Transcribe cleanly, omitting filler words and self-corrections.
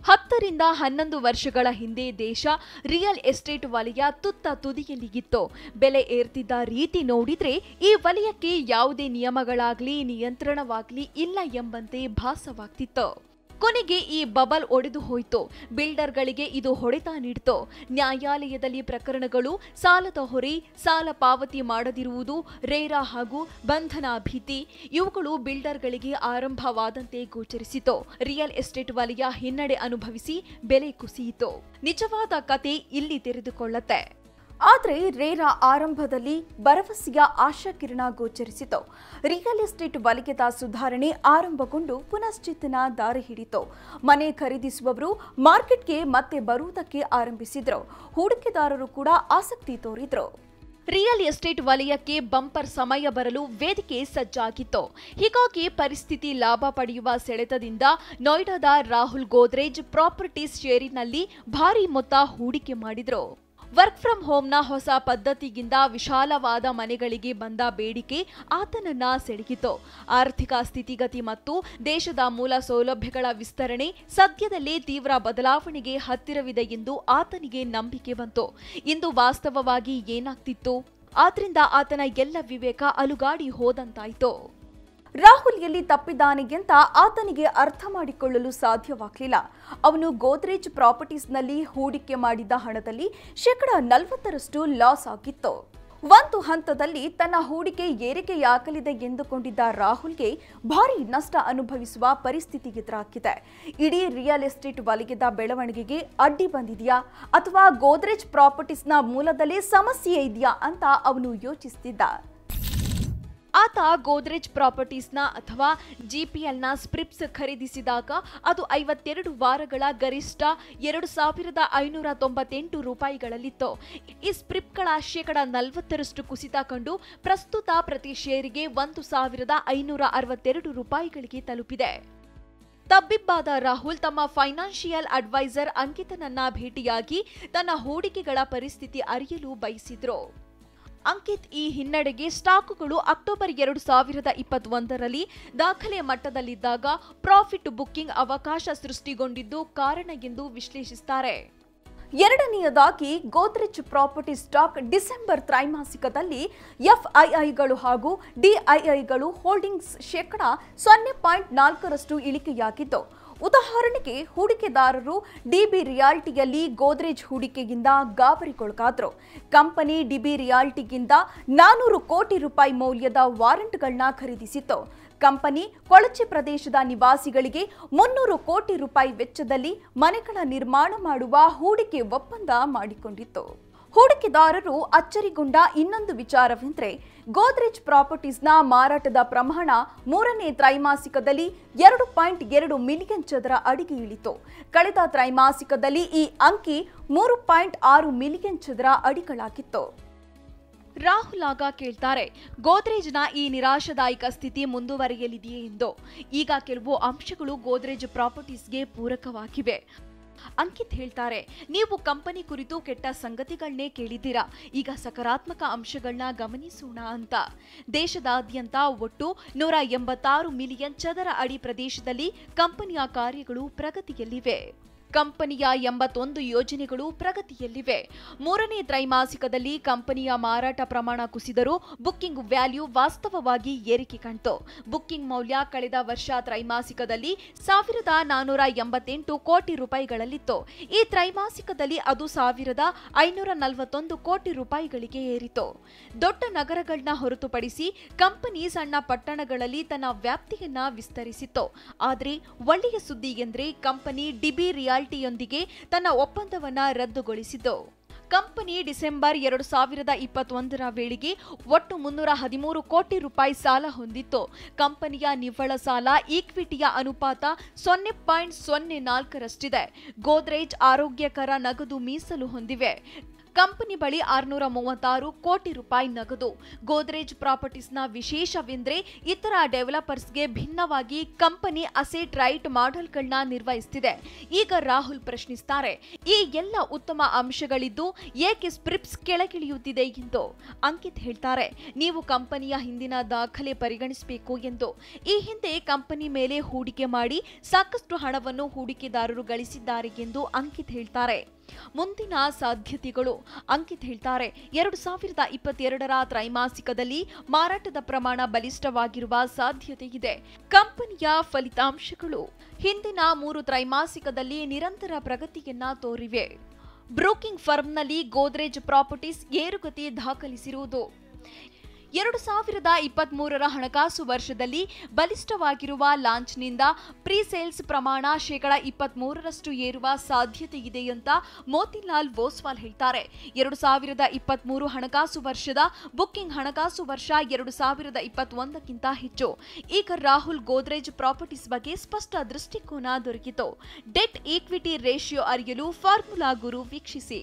ಹತ್ತರಿಂದ 11 ವರ್ಷಗಳ ಹಿಂದೆ ದೇಶ ರಿಯಲ್ ಎಸ್ಟೇಟ್ ವಲಯ ತುತ್ತ ತುದಿಯಲ್ಲಿಗಿತ್ತು. ಬೆಲೆ ಏರ್ತಿದ್ದ ರೀತಿ ನೋಡಿದ್ರೆ ಈ ವಲಯಕ್ಕೆ ಯಾವುದೇ ನಿಯಮಗಳಾಗ್ಲಿ ನಿಯಂತ್ರಣವಾಗ್ಲಿ ಇಲ್ಲ ಎಂಬಂತೆ ಭಾಸವಾಗ್ತಿತ್ತು. ಕೊನೆಗೆ ಈ ಬಬಲ್ ಒಡೆದು ಹೋಯಿತು. ಬಿಲ್ಡರ್ಗಳಿಗೆ ಇದು ಹೊಡೆತ ನೀಡಿತು. ನ್ಯಾಯಾಲಯದಲ್ಲಿ ಪ್ರಕರಣಗಳು, ಸಾಲದ ಹೊರೆ, ಸಾಲ ಪಾವತಿ ಮಾಡದಿರುವುದು, ರೇರಾ ಹಾಗೂ ಬಂಧನ ಭೀತಿ ಇವುಗಳು ಬಿಲ್ಡರ್ಗಳಿಗೆ ಆರಂಭವಾದಂತೆ ಗೋಚರಿಸಿತು. ರಿಯಲ್ ಎಸ್ಟೇಟ್ ವಲಯ ಹಿನ್ನಡೆ ಅನುಭವಿಸಿ ಬೆಲೆ ಕುಸಿಯಿತು. ನಿಜವಾದ ಕತೆ ಇಲ್ಲಿ ತೆರೆದುಕೊಳ್ಳುತ್ತೆ. ಆದರೆ ರೇರಾ ಆರಂಭದಲ್ಲಿ ಭರವಸೆಯ ಆಶಾಕಿರಣ ಗೋಚರಿಸಿತು. ರಿಯಲ್ ಎಸ್ಟೇಟ್ ವಲಯದ ಸುಧಾರಣೆ ಆರಂಭಗೊಂಡು ಪುನಶ್ಚೇತನ ದಾರಿ ಹಿಡಿತು. ಮನೆ ಖರೀದಿಸುವವರು ಮಾರ್ಕೆಟ್ಗೆ ಮತ್ತೆ ಬರುವುದಕ್ಕೆ ಆರಂಭಿಸಿದ್ರು. ಹೂಡಿಕೆದಾರರು ಕೂಡ ಆಸಕ್ತಿ ತೋರಿದ್ರು. ರಿಯಲ್ ಎಸ್ಟೇಟ್ ವಲಯಕ್ಕೆ ಬಂಪರ್ ಸಮಯ ಬರಲು ವೇದಿಕೆ ಸಜ್ಜಾಗಿತ್ತು. ಹೀಗಾಗಿ ಪರಿಸ್ಥಿತಿ ಲಾಭ ಪಡೆಯುವ ಸೆಳೆತದಿಂದ ನೋಯ್ಡಾದ ರಾಹುಲ್ ಗೋದ್ರೇಜ್ ಪ್ರಾಪರ್ಟೀಸ್ ಷೇರಿನಲ್ಲಿ ಭಾರಿ ಮೊತ್ತ ಹೂಡಿಕೆ ಮಾಡಿದ್ರು. ವರ್ಕ್ ಫ್ರಮ್ ಹೋಮ್ನ ಹೊಸ ಪದ್ಧತಿಗಿಂತ ವಿಶಾಲವಾದ ಮನೆಗಳಿಗೆ ಬಂದ ಬೇಡಿಕೆ ಆತನನ್ನ ಸೆಳೆಯಿತು. ಆರ್ಥಿಕ ಸ್ಥಿತಿಗತಿ ಮತ್ತು ದೇಶದ ಮೂಲ ಸೌಲಭ್ಯಗಳ ವಿಸ್ತರಣೆ ಸದ್ಯದಲ್ಲೇ ತೀವ್ರ ಬದಲಾವಣೆಗೆ ಹತ್ತಿರವಿದೆ ಎಂದು ಆತನಿಗೆ ನಂಬಿಕೆ ಬಂತು. ಇಂದು ವಾಸ್ತವವಾಗಿ ಏನಾಗ್ತಿತ್ತು? ಆದ್ರಿಂದ ಆತನ ಎಲ್ಲ ವಿವೇಕ ಅಲುಗಾಡಿ ಹೋದಂತಾಯಿತು. ರಾಹುಲ್ ಎಲ್ಲಿ ತಪ್ಪಿದ್ದಾನೆ ಅಂತ ಆತನಿಗೆ ಅರ್ಥ ಮಾಡಿಕೊಳ್ಳಲು ಸಾಧ್ಯವಾಗಲಿಲ್ಲ. ಅವನು ಗೋದ್ರೇಜ್ ಪ್ರಾಪರ್ಟೀಸ್ನಲ್ಲಿ ಹೂಡಿಕೆ ಮಾಡಿದ ಹಣದಲ್ಲಿ 40% ಲಾಸ್ ಆಗಿತ್ತು. ಒಂದು ಹಂತದಲ್ಲಿ ತನ್ನ ಹೂಡಿಕೆ ಏರಿಕೆಯಾಗಲಿದೆ ಎಂದುಕೊಂಡಿದ್ದ ರಾಹುಲ್ಗೆ ಭಾರಿ ನಷ್ಟ ಅನುಭವಿಸುವ ಪರಿಸ್ಥಿತಿ ಎದುರಾಗಿದೆ. ಇಡೀ ರಿಯಲ್ ಎಸ್ಟೇಟ್ ವಲಯದ ಬೆಳವಣಿಗೆಗೆ ಅಡ್ಡಿ ಬಂದಿದೆಯಾ ಅಥವಾ ಗೋದ್ರೇಜ್ ಪ್ರಾಪರ್ಟೀಸ್ನ ಮೂಲದಲ್ಲೇ ಸಮಸ್ಯೆ ಇದೆಯಾ ಅಂತ ಅವನು ಯೋಚಿಸುತ್ತಿದ್ದ. ಆತ ಗೋದ್ರೇಜ್ ಪ್ರಾಪರ್ಟೀಸ್ನ ಅಥವಾ ಜಿಪಿಎಲ್ನ ಸ್ಪ್ರಿಪ್ಸ್ ಖರೀದಿಸಿದಾಗ ಅದು 52 ವಾರಗಳ ಗರಿಷ್ಠ 2,598 ರೂಪಾಯಿಗಳಲ್ಲಿತ್ತು. ಈ ಸ್ಪ್ರಿಪ್ಗಳ 40% ಕುಸಿತ ಕಂಡು ಪ್ರಸ್ತುತ ಪ್ರತಿ ಷೇರಿಗೆ 1,562 ರೂಪಾಯಿಗಳಿಗೆ ತಲುಪಿದೆ. ತಬ್ಬಿಬ್ಬಾದ ರಾಹುಲ್ ತಮ್ಮ ಫೈನಾನ್ಷಿಯಲ್ ಅಡ್ವೈಸರ್ ಅಂಕಿತನನ್ನ ಭೇಟಿಯಾಗಿ ತನ್ನ ಹೂಡಿಕೆಗಳ ಪರಿಸ್ಥಿತಿ ಅರಿಯಲು ಬಯಸಿದ್ರು. ಅಂಕಿತ್ ಈ ಹಿನ್ನಡೆಗೆ ಸ್ಟಾಕುಗಳು ಅಕ್ಟೋಬರ್ 2021ರಲ್ಲಿ ದಾಖಲೆ ಮಟ್ಟದಲ್ಲಿದ್ದಾಗ ಪ್ರಾಫಿಟ್ ಬುಕ್ಕಿಂಗ್ ಅವಕಾಶ ಸೃಷ್ಟಿಗೊಂಡಿದ್ದು ಕಾರಣ ಎಂದು ವಿಶ್ಲೇಷಿಸುತ್ತಾರೆ. ಎರಡನೆಯದಾಗಿ ಗೋದ್ರೇಜ್ ಪ್ರಾಪರ್ಟಿ ಸ್ಟಾಕ್ ಡಿಸೆಂಬರ್ ತ್ರೈಮಾಸಿಕದಲ್ಲಿ ಎಫ್ಐಐಗಳು ಹಾಗೂ ಡಿಐಐಗಳು ಹೋಲ್ಡಿಂಗ್ಸ್ 0.4% ಇಳಿಕೆಯಾಗಿತ್ತು. ಉದಾಹರಣೆಗೆ ಹೂಡಿಕೆದಾರರು ಡಿಬಿ ರಿಯಾಲ್ಟಿಯಲ್ಲಿ ಗೋದ್ರೇಜ್ ಹೂಡಿಕೆಗಿಂತ ಗಾಬರಿಗೊಳಗಾದ್ರು. ಕಂಪನಿ ಡಿಬಿ ರಿಯಾಲ್ಟಿಗಿಂತ 400 ಕೋಟಿ ರೂಪಾಯಿ ಮೌಲ್ಯದ ವಾರೆಂಟ್ಗಳನ್ನ ಖರೀದಿಸಿತ್ತು. ಕಂಪನಿ ಕೊಳಚೆ ಪ್ರದೇಶದ ನಿವಾಸಿಗಳಿಗೆ 300 ಕೋಟಿ ರೂಪಾಯಿ ವೆಚ್ಚದಲ್ಲಿ ಮನೆಗಳ ನಿರ್ಮಾಣ ಮಾಡುವ ಹೂಡಿಕೆ ಒಪ್ಪಂದ ಮಾಡಿಕೊಂಡಿತ್ತು. ಹೂಡಿಕೆದಾರರು ಅಚ್ಚರಿಗೊಂಡ ಇನ್ನೊಂದು ವಿಚಾರವೆಂದರೆ ಗೋದ್ರೇಜ್ ಪ್ರಾಪರ್ಟೀಸ್ನ ಮಾರಾಟದ ಪ್ರಮಾಣ ಮೂರನೇ ತ್ರೈಮಾಸಿಕದಲ್ಲಿ 2.2 ಮಿಲಿಯನ್ ಚದರ ಅಡಿಗೆ ಇಳಿತು. ಕಳೆದ ತ್ರೈಮಾಸಿಕದಲ್ಲಿ ಈ ಅಂಕಿ 3.6 ಮಿಲಿಯನ್ ಚದರ ಅಡಿಗಳಾಗಿತ್ತು. ರಾಹುಲ್ ಆಗ ಕೇಳ್ತಾರೆ, ಗೋದ್ರೇಜ್ನ ಈ ನಿರಾಶಾದಾಯಕ ಸ್ಥಿತಿ ಮುಂದುವರಿಯಲಿದೆಯೇ ಎಂದು. ಈಗ ಕೆಲವು ಅಂಶಗಳು ಗೋದ್ರೇಜ್ ಪ್ರಾಪರ್ಟೀಸ್ಗೆ ಪೂರಕವಾಗಿವೆ. ಅಂಕಿತ್ ಹೇಳ್ತಾರೆ, ನೀವು ಕಂಪನಿ ಕುರಿತು ಕೆಟ್ಟ ಸಂಗತಿಗಳನ್ನೇ ಕೇಳಿದ್ದೀರಾ, ಈಗ ಸಕಾರಾತ್ಮಕ ಅಂಶಗಳನ್ನ ಗಮನಿಸೋಣ ಅಂತ. ದೇಶದಾದ್ಯಂತ ಒಟ್ಟು 186 ಮಿಲಿಯನ್ ಚದರ ಅಡಿ ಪ್ರದೇಶದಲ್ಲಿ ಕಂಪನಿಯ ಕಾರ್ಯಗಳು ಪ್ರಗತಿಯಲ್ಲಿವೆ. ಕಂಪನಿಯ 81 ಯೋಜನೆಗಳು ಪ್ರಗತಿಯಲ್ಲಿವೆ. ಮೂರನೇ ತ್ರೈಮಾಸಿಕದಲ್ಲಿ ಕಂಪನಿಯ ಮಾರಾಟ ಪ್ರಮಾಣ ಕುಸಿದರೂ ಬುಕ್ಕಿಂಗ್ ವ್ಯಾಲ್ಯೂ ವಾಸ್ತವವಾಗಿ ಏರಿಕೆ ಕಂಡಿತು. ಬುಕ್ಕಿಂಗ್ ಮೌಲ್ಯ ಕಳೆದ ವರ್ಷ ತ್ರೈಮಾಸಿಕದಲ್ಲಿ 1,488 ಕೋಟಿ ರೂಪಾಯಿಗಳಲ್ಲಿತ್ತು. ಈ ತ್ರೈಮಾಸಿಕದಲ್ಲಿ ಅದು 1,541 ಕೋಟಿ ರೂಪಾಯಿಗಳಿಗೆ ಏರಿತು. ದೊಡ್ಡ ನಗರಗಳನ್ನ ಹೊರತುಪಡಿಸಿ ಕಂಪನಿ ಸಣ್ಣ ಪಟ್ಟಣಗಳಲ್ಲಿ ತನ್ನ ವ್ಯಾಪ್ತಿಯನ್ನ ವಿಸ್ತರಿಸಿತ್ತು. ಆದರೆ ಒಳ್ಳೆಯ ಸುದ್ದಿ ಎಂದರೆ ಕಂಪನಿ ಡಿಬಿ ರಿಯಾಲ್ಟಿಯೊಂದಿಗೆ ತನ್ನ ಒಪ್ಪಂದವನ್ನ ರದ್ದುಗೊಳಿಸಿತು. ಕಂಪನಿ ಡಿಸೆಂಬರ್ 2021ರ ವೇಳೆಗೆ ಒಟ್ಟು 313 ಕೋಟಿ ರೂಪಾಯಿ ಸಾಲ ಹೊಂದಿತ್ತು. ಕಂಪನಿಯ ನಿವ್ವಳ ಸಾಲ ಈಕ್ವಿಟಿಯ ಅನುಪಾತ 0.04ರಷ್ಟಿದೆ. ಗೋದ್ರೇಜ್ ಆರೋಗ್ಯಕರ ನಗದು ಮೀಸಲು ಹೊಂದಿವೆ. ಕಂಪನಿ ಬಳಿ 636 ಕೋಟಿ ರೂಪಾಯಿ ನಗದು. ಗೋದ್ರೇಜ್ ಪ್ರಾಪರ್ಟೀಸ್ನ ವಿಶೇಷವೆಂದ್ರೆ ಇತರ ಡೆವಲಪರ್ಸ್ಗೆ ಭಿನ್ನವಾಗಿ ಕಂಪನಿ ಅಸೆಟ್ ರೈಟ್ ಮಾಡೆಲ್ಗಳನ್ನ ನಿರ್ವಹಿಸುತ್ತಿದೆ. ಈಗ ರಾಹುಲ್ ಪ್ರಶ್ನಿಸ್ತಾರೆ, ಈ ಎಲ್ಲ ಉತ್ತಮ ಅಂಶಗಳಿದ್ದು ಏಕೆ ಸ್ಪ್ರಿಪ್ಸ್ ಕೆಳಗಿಳಿಯುತ್ತಿದೆ ಎಂದು. ಅಂಕಿತ್ ಹೇಳ್ತಾರೆ, ನೀವು ಕಂಪನಿಯ ಹಿಂದಿನ ದಾಖಲೆ ಪರಿಗಣಿಸಬೇಕು ಎಂದು. ಈ ಹಿಂದೆ ಕಂಪನಿ ಮೇಲೆ ಹೂಡಿಕೆ ಮಾಡಿ ಸಾಕಷ್ಟು ಹಣವನ್ನು ಹೂಡಿಕೆದಾರರು ಗಳಿಸಿದ್ದಾರೆ ಎಂದು ಅಂಕಿತ್ ಹೇಳ್ತಾರೆ. ಮುಂದಿನ ಸಾಧ್ಯತೆಗಳು. ಅಂಕಿತ್ ಹೇಳ್ತಾರೆ, 2022ರ ತ್ರೈಮಾಸಿಕದಲ್ಲಿ ಮಾರಾಟದ ಪ್ರಮಾಣ ಬಲಿಷ್ಠವಾಗಿರುವ ಸಾಧ್ಯತೆ ಇದೆ. ಕಂಪನಿಯ ಫಲಿತಾಂಶಗಳು ಹಿಂದಿನ 3 ತ್ರೈಮಾಸಿಕದಲ್ಲಿ ನಿರಂತರ ಪ್ರಗತಿಯನ್ನ ತೋರಿವೆ. ಬ್ರೋಕಿಂಗ್ ಫರ್ಮ್ನಲ್ಲಿ ಗೋದ್ರೇಜ್ ಪ್ರಾಪರ್ಟೀಸ್ ಏರುಗತಿ ದಾಖಲಿಸಿರುವುದು. 2023ರ ಹಣಕಾಸು ವರ್ಷದಲ್ಲಿ ಬಲಿಷ್ಠವಾಗಿರುವ ಲಾಂಚ್ನಿಂದ ಪ್ರೀ ಸೇಲ್ಸ್ ಪ್ರಮಾಣ 23% ಏರುವ ಸಾಧ್ಯತೆ ಇದೆ ಅಂತ ಮೋತಿಲಾಲ್ ಓಸ್ವಾಲ್ ಹೇಳ್ತಾರೆ. 2023 ಹಣಕಾಸು ವರ್ಷದ ಬುಕ್ಕಿಂಗ್ ಹಣಕಾಸು ವರ್ಷ 2021ಕ್ಕಿಂತ ಹೆಚ್ಚು. ಈಗ ರಾಹುಲ್ ಗೋದ್ರೇಜ್ ಪ್ರಾಪರ್ಟೀಸ್ ಬಗ್ಗೆ ಸ್ಪಷ್ಟ ದೃಷ್ಟಿಕೋನ ದೊರಕಿತು. ಡೆಟ್ ಈಕ್ವಿಟಿ ರೇಷಿಯೋ ಅರಿಯಲು ಫಾರ್ಮುಲಾ ಗುರು ವೀಕ್ಷಿಸಿ.